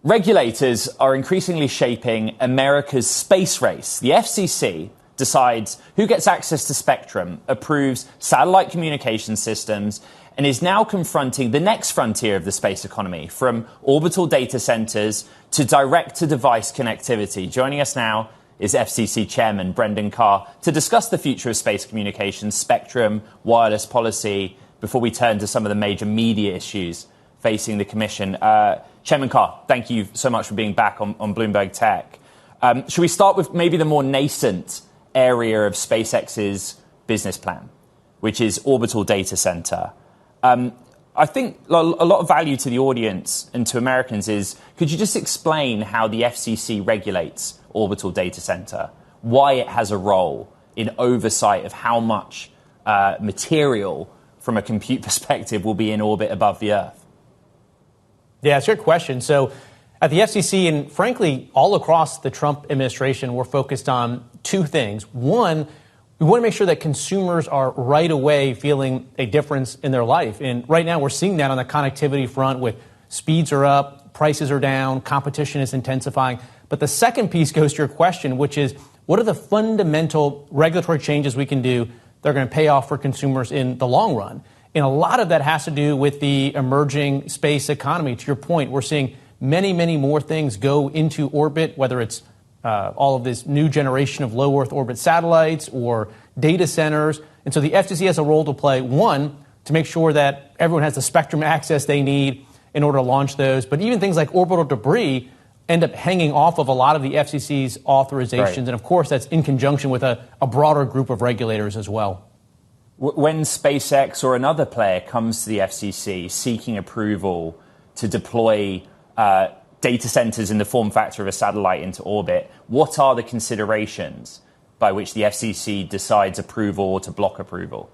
Regulators are increasingly shaping America's space race. The FCC decides who gets access to spectrum, approves satellite communication systems, and is now confronting the next frontier of the space economy, from orbital data centers to direct-to-device connectivity. Joining us now is FCC Chairman Brendan Carr to discuss the future of space communications, spectrum, wireless policy, before we turn to some of the major media issues facing the Commission. Chairman Carr, thank you so much for being back on Bloomberg Tech. Should we start with maybe the more nascent area of SpaceX's business plan, which is orbital data center? I think a lot of value to the audience and to Americans is, could you just explain how the FCC regulates orbital data center, why it has a role in oversight of how much material from a compute perspective will be in orbit above the Earth? Yeah, it's a good question. So at the FCC and frankly, all across the Trump administration, we're focused on two things. One, we want to make sure that consumers are right away feeling a difference in their life. And right now we're seeing that on the connectivity front with speeds are up, prices are down, competition is intensifying. But the second piece goes to your question, which is what are the fundamental regulatory changes we can do that are going to pay off for consumers in the long run? And a lot of that has to do with the emerging space economy. To your point, we're seeing many, many more things go into orbit, whether it's all of this new generation of low Earth orbit satellites or data centers. And so the FCC has a role to play, one, to make sure that everyone has the spectrum access they need in order to launch those. But even things like orbital debris end up hanging off of a lot of the FCC's authorizations. Right. And of course, that's in conjunction with a broader group of regulators as well. When SpaceX or another player comes to the FCC seeking approval to deploy data centers in the form factor of a satellite into orbit, what are the considerations by which the FCC decides approval or to block approval?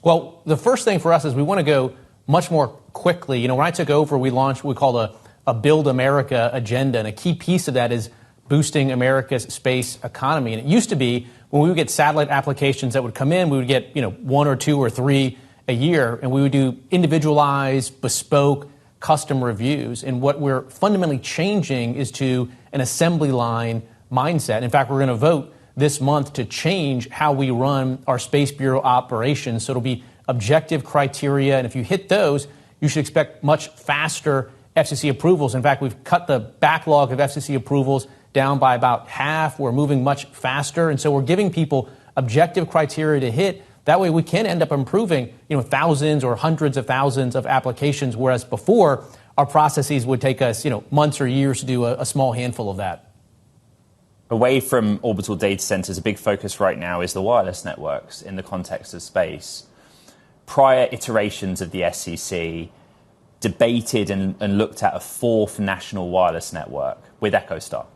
Well, the first thing for us is we want to go much more quickly. You know, when I took over, we launched what we called a Build America agenda, and a key piece of that is boosting America's space economy. And it used to be when we would get satellite applications that would come in, we would get, one or two or three a year, and we would do individualized, bespoke, custom reviews. And what we're fundamentally changing is to an assembly line mindset. In fact, we're going to vote this month to change how we run our Space Bureau operations. So it'll be objective criteria, and if you hit those, you should expect much faster FCC approvals. In fact, we've cut the backlog of FCC approvals down by about half. We're moving much faster. And so we're giving people objective criteria to hit. That way we can end up improving, thousands or hundreds of thousands of applications, whereas before our processes would take us, months or years to do a small handful of that. Away from orbital data centers, a big focus right now is the wireless networks in the context of space. Prior iterations of the FCC debated and looked at a fourth national wireless network with EchoStar.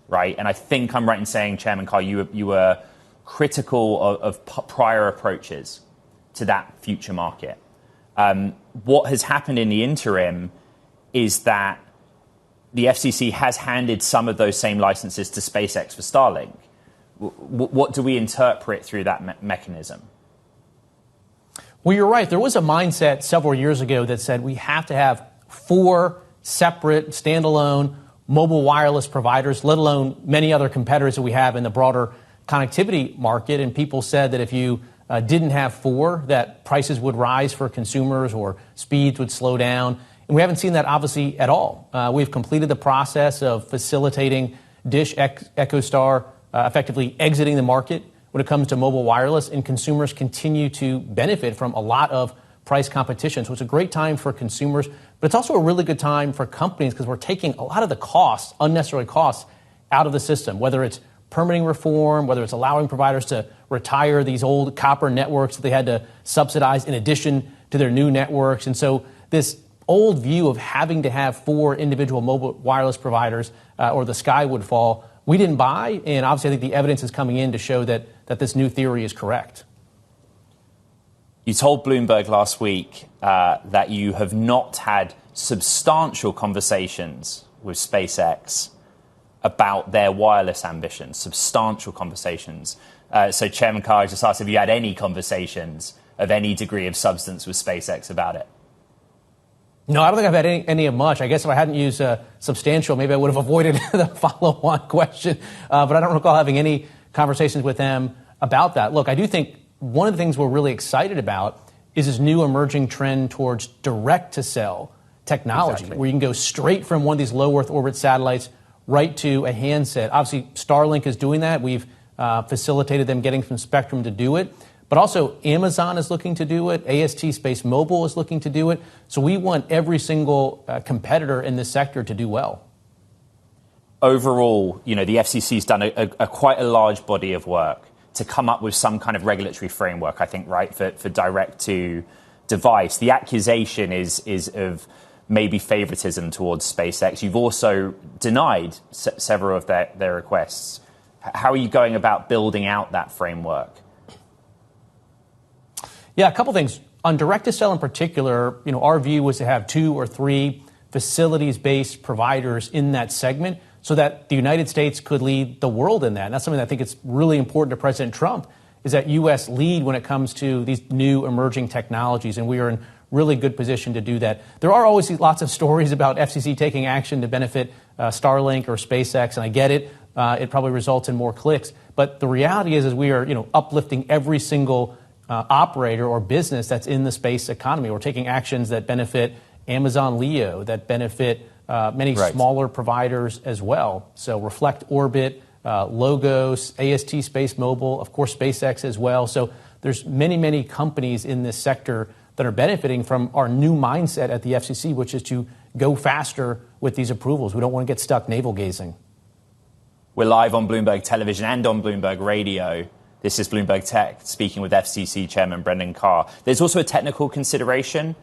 Right, and I think I'm right in saying, Chairman Carr, you were critical of prior approaches to that future market. What has happened in the interim is that the FCC has handed some of those same licenses to SpaceX for Starlink. What do we interpret through that mechanism? Well, you're right. There was a mindset several years ago that said we have to have 4 separate, standalone mobile wireless providers, let alone many other competitors that we have in the broader connectivity market. And people said that if you didn't have 4, that prices would rise for consumers or speeds would slow down. And we haven't seen that obviously at all. We've completed the process of facilitating Dish EchoStar effectively exiting the market when it comes to mobile wireless, and consumers continue to benefit from a lot of price competition. So it's a great time for consumers, but it's also a really good time for companies because we're taking a lot of the costs, unnecessary costs, out of the system, whether it's permitting reform, whether it's allowing providers to retire these old copper networks that they had to subsidize in addition to their new networks. And so this old view of having to have 4 individual mobile wireless providers or the sky would fall, we didn't buy. And obviously I think the evidence is coming in to show that this new theory is correct. You told Bloomberg last week that you have not had substantial conversations with SpaceX about their wireless ambitions, substantial conversations. So Chairman Carr just asked if you had any conversations of any degree of substance with SpaceX about it. No, I don't think I've had any of much. I guess if I hadn't used substantial, maybe I would have avoided the follow-on question. But I don't recall having any conversations with them about that. Look, I do think one of the things we're really excited about is this new emerging trend towards direct-to-cell technology, where you can go straight from one of these low Earth orbit satellites right to a handset. Obviously, Starlink is doing that. We've facilitated them getting some spectrum to do it. But also, Amazon is looking to do it. AST Space Mobile is looking to do it. So we want every single competitor in this sector to do well. Overall, the FCC's done a quite a large body of work to come up with some kind of regulatory framework, I think, right, for direct-to-device. The accusation is of maybe favoritism towards SpaceX. You've also denied several of their requests. How are you going about building out that framework? Yeah, a couple things. On direct-to-cell in particular, our view was to have 2 or 3 facilities-based providers in that segment so that the United States could lead the world in that. And that's something I think it's really important to President Trump, is that U.S. lead when it comes to these new emerging technologies. And we are in really good position to do that. There are always lots of stories about FCC taking action to benefit Starlink or SpaceX, and I get it. It probably results in more clicks. But the reality is we are, uplifting every single operator or business that's in the space economy. We're taking actions that benefit Amazon Leo, that benefit many smaller providers as well. So Reflect Orbit, Logos, AST Space Mobile, of course SpaceX as well. So there's many companies in this sector that are benefiting from our new mindset at the FCC, which is to go faster with these approvals. We don't want to get stuck navel gazing. We're live on Bloomberg Television and on Bloomberg Radio. This is Bloomberg Tech, speaking with FCC Chairman Brendan Carr. There's also a technical consideration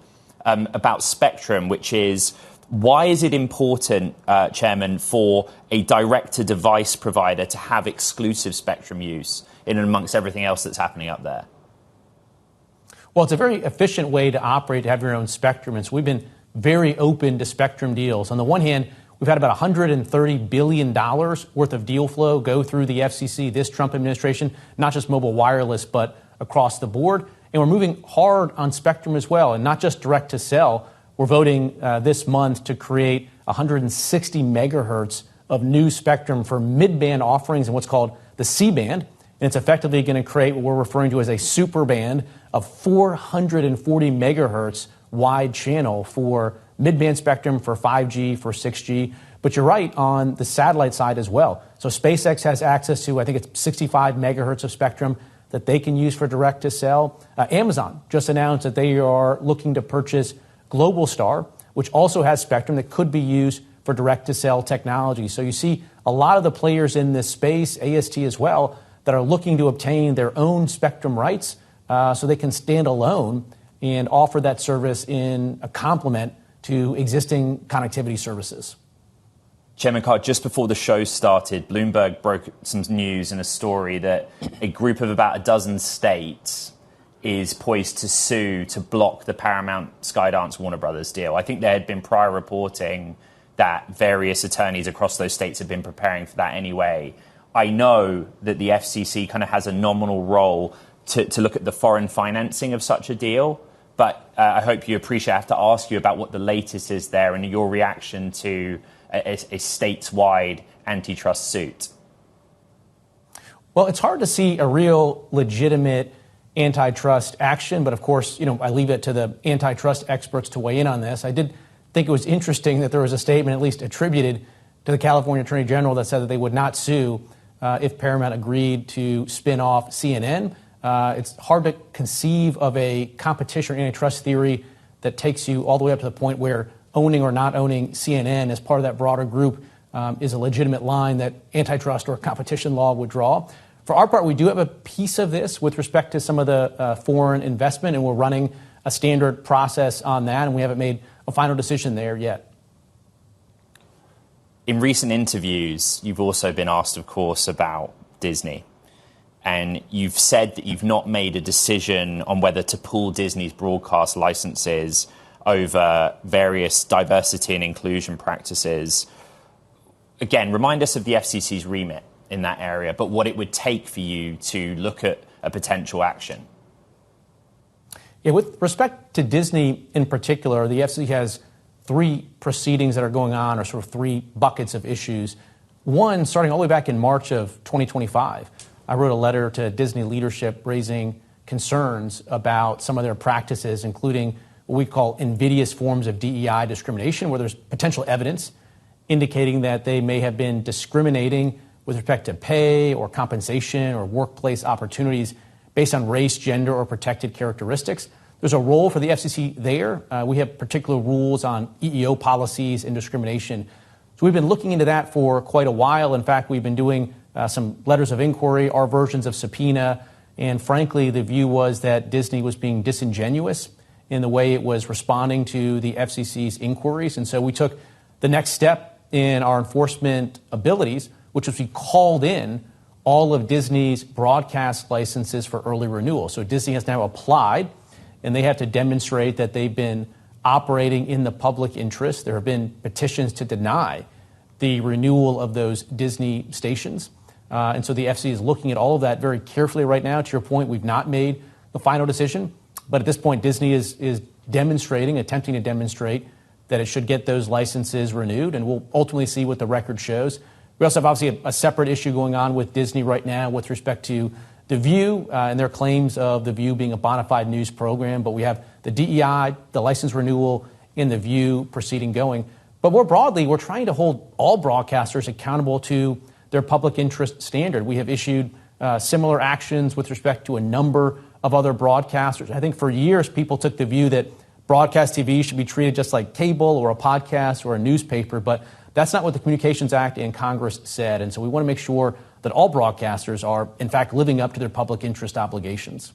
about spectrum, which is, why is it important, Chairman, for a direct-to-device provider to have exclusive spectrum use in and amongst everything else that's happening up there? Well, it's a very efficient way to operate, to have your own spectrum. And so we've been very open to spectrum deals. On the one hand, we've had about $130 billion worth of deal flow go through the FCC, this Trump administration, not just mobile wireless, but across the board. And we're moving hard on spectrum as well, and not just direct to cell. We're voting this month to create 160 megahertz of new spectrum for mid-band offerings in what's called the C-band. And it's effectively going to create what we're referring to as a super band of 440 megahertz wide channel for mid-band spectrum for 5G, for 6G. But you're right on the satellite side as well. So SpaceX has access to, I think it's 65 megahertz of spectrum that they can use for direct to cell. Amazon just announced that they are looking to purchase Globalstar, which also has spectrum that could be used for direct to cell technology. So you see a lot of the players in this space, AST as well, that are looking to obtain their own spectrum rights so they can stand alone and offer that service in a complement to existing connectivity services. Chairman Carr, just before the show started, Bloomberg broke some news in a story that a group of about a dozen states is poised to sue to block the Paramount Skydance Warner Brothers deal. I think there had been prior reporting that various attorneys across those states had been preparing for that anyway. I know that the FCC kind of has a nominal role to look at the foreign financing of such a deal, but I hope you appreciate I have to ask you about what the latest is there and your reaction to a states-wide antitrust suit. Well, it's hard to see a real legitimate antitrust action, but of course, I leave it to the antitrust experts to weigh in on this. I did think it was interesting that there was a statement, at least attributed to the California Attorney General, that said that they would not sue if Paramount agreed to spin off CNN. It's hard to conceive of a competition or antitrust theory that takes you all the way up to the point where owning or not owning CNN as part of that broader group is a legitimate line that antitrust or competition law would draw. For our part, we do have a piece of this with respect to some of the foreign investment, and we're running a standard process on that, and we haven't made a final decision there yet. In recent interviews, you've also been asked, of course, about Disney. And you've said that you've not made a decision on whether to pull Disney's broadcast licenses over various diversity and inclusion practices. Again, remind us of the FCC's remit in that area, but what it would take for you to look at a potential action. Yeah, with respect to Disney in particular, the FCC has three proceedings that are going on, or sort of three buckets of issues. One, starting all the way back in March of 2025, I wrote a letter to Disney leadership raising concerns about some of their practices, including what we call invidious forms of DEI discrimination, where there's potential evidence indicating that they may have been discriminating with respect to pay or compensation or workplace opportunities based on race, gender, or protected characteristics. There's a role for the FCC there. We have particular rules on EEO policies and discrimination. So we've been looking into that for quite a while. In fact, we've been doing some letters of inquiry, our versions of subpoena, and frankly, the view was that Disney was being disingenuous in the way it was responding to the FCC's inquiries. And so we took the next step in our enforcement abilities, which was we called in all of Disney's broadcast licenses for early renewal. So Disney has now applied, and they have to demonstrate that they've been operating in the public interest. There have been petitions to deny the renewal of those Disney stations. And so the FCC is looking at all of that very carefully right now. To your point, we've not made the final decision. But at this point, Disney is attempting to demonstrate that it should get those licenses renewed. And we'll ultimately see what the record shows. We also have obviously a separate issue going on with Disney right now with respect to The View and their claims of The View being a bona fide news program. But we have the DEI, the license renewal, and The View proceeding going. But more broadly, we're trying to hold all broadcasters accountable to their public interest standard. We have issued similar actions with respect to a number of other broadcasters. I think for years, people took the view that broadcast TV should be treated just like cable or a podcast or a newspaper, but that's not what the Communications Act and Congress said. And so we want to make sure that all broadcasters are, in fact, living up to their public interest obligations.